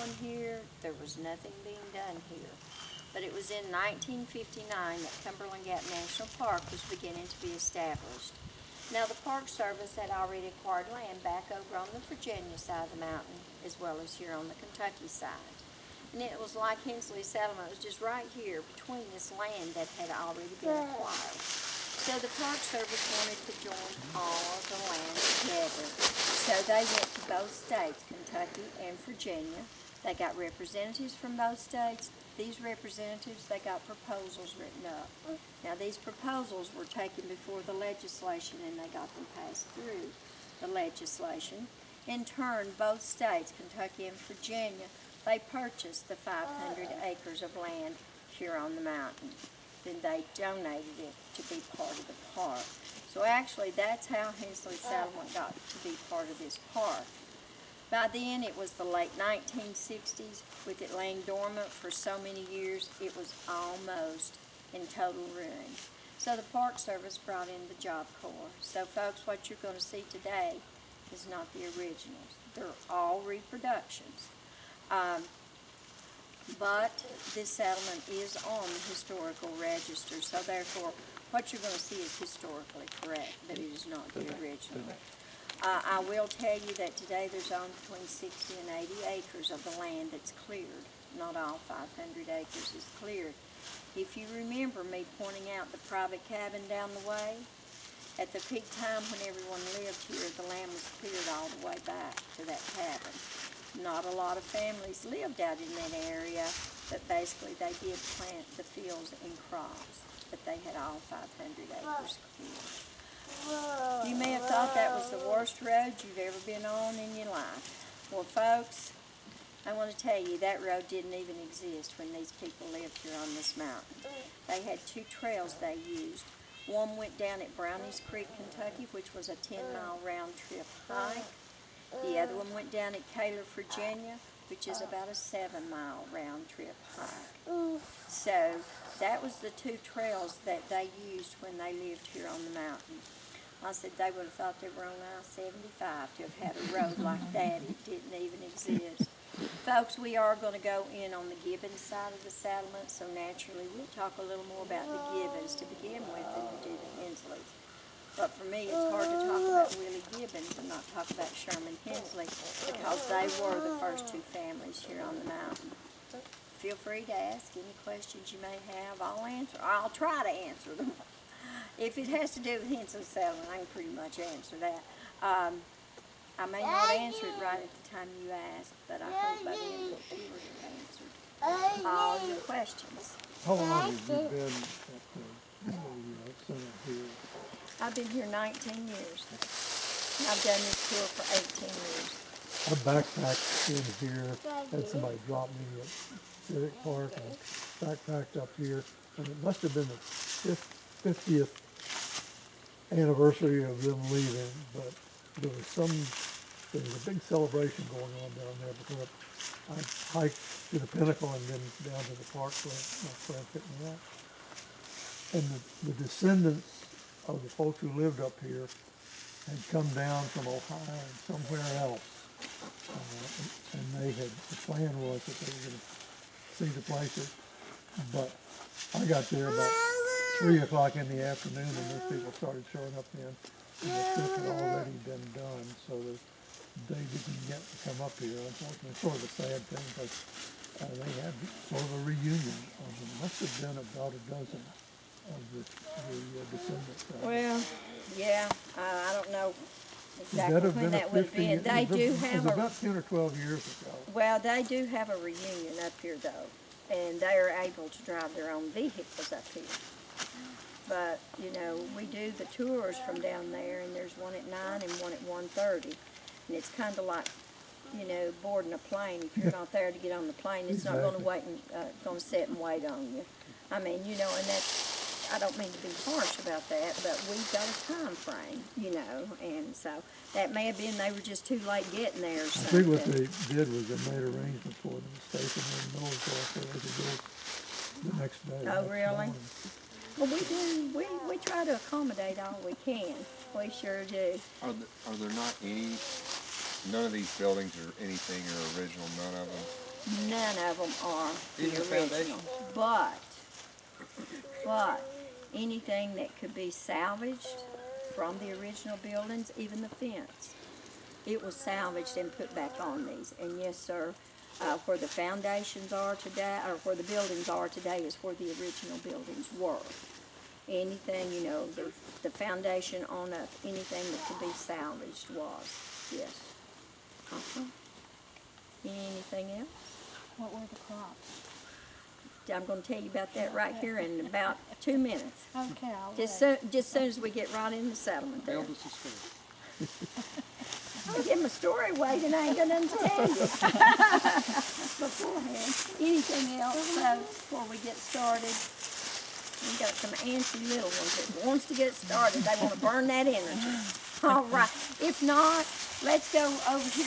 one here, there was nothing being done here. But it was in 1959 that Cumberland Gap National Park was beginning to be established. Now, the Park Service had already acquired land back over on the Virginia side of the mountain, as well as here on the Kentucky side. And it was like Hensley settlement. It was just right here between this land that had already been acquired. So the Park Service wanted to join all of the land together. So they went to both states, Kentucky and Virginia. They got representatives from both states. These representatives, they got proposals written up. Now, these proposals were taken before the legislation, and they got them passed through the legislation. In turn, both states, Kentucky and Virginia, they purchased the 500 acres of land here on the mountain. Then they donated it to be part of the park. So actually, that's how Hensley Settlement got to be part of this park. By then, it was the late 1960s. With it laying dormant for so many years, it was almost in total ruin. So the Park Service brought in the Job Corps. So folks, what you're going to see today is not the originals. They're all reproductions. But this settlement is on the historical register, so therefore what you're going to see is historically correct, but it is not the original. I will tell you that today there's only between 60 and 80 acres of the land that's cleared. Not all 500 acres is cleared. If you remember me pointing out the private cabin down the way, at the peak time when everyone lived here, the land was cleared all the way back to that cabin. Not a lot of families lived out in that area, but basically they did plant the fields and crops, but they had all 500 acres cleared. You may have thought that was the worst road you've ever been on in your life. Well, folks, I want to tell you that road didn't even exist when these people lived here on this mountain. They had two trails they used. One went down at Brownies Creek, Kentucky, which was a 10-mile round-trip hike. The other one went down at Taylor, Virginia, which is about a 7-mile round-trip hike. So that was the two trails that they used when they lived here on the mountain. I said they would have thought they were on I-75 to have had a road like that. It didn't even exist. Folks, we are going to go in on the Gibbons side of the settlement, so naturally we'll talk a little more about the Gibbons to begin with than we do the Hensleys. But for me, it's hard to talk about Willie Gibbons and not talk about Sherman Hensley because they were the first two families here on the mountain. Feel free to ask any questions you may have. I'll try to answer them. If it has to do with Hensley settlement, I can pretty much answer that. I may not answer it right at the time you ask, but I hope by the end of the tour you've answered all your questions. How long have you been at the center here? I've been here 19 years. I've done this tour for 18 years. I backpacked in here, had somebody drop me at Civic Park and backpacked up here, and it must have been the 50th anniversary of them leaving, but there was a big celebration going on down there because I hiked to the pinnacle and then down to the park where my friend picked me up. And the descendants of the folks who lived up here had come down from Ohio and somewhere else. And the plan was that they were going to see the places. But I got there about 3 o'clock in the afternoon and those people started showing up then. And the trip had already been done, so they didn't get to come up here. Unfortunately, it's sort of a sad thing because they had sort of a reunion of them. Must have been about a dozen of the descendants. Well, yeah, I don't know exactly when that would have been. They do have it was about 10 or 12 years ago. Well, they do have a reunion up here, though, and they are able to drive their own vehicles up here. But, you know, we do the tours from down there, and there's one at 9 and one at 1:30. And it's kind of like, you know, boarding a plane. If you're not there to get on the plane, it's not going to wait and going to sit and wait on you. I mean, you know, and that's, I don't mean to be harsh about that, but we've got a time frame, you know, and so that may have been they were just too late getting there or something. I think what they did was they made arrangements for them to stay in the military so they could go the next day. Oh, really? Well, we try to accommodate all we can. We sure do. Are there not none of these buildings or anything are original, none of them? None of them are the Even the original. But anything that could be salvaged from the original buildings, even the fence, it was salvaged and put back on these. And yes, sir, where the foundations are today, or where the buildings are today, is where the original buildings were. Anything, you know, the foundation on up, anything that could be salvaged was, yes. Anything else? What were the crops? I'm gonna tell you about that right here in about 2 minutes. Okay, I'll Just wait. soon as we get right in the settlement there. Build us a school. I'm gonna give my story away, then I ain't gonna understand it beforehand. Anything else, before we get started? We got some antsy little ones that wants to get started. They wanna burn that energy. All right. If not, let's go over here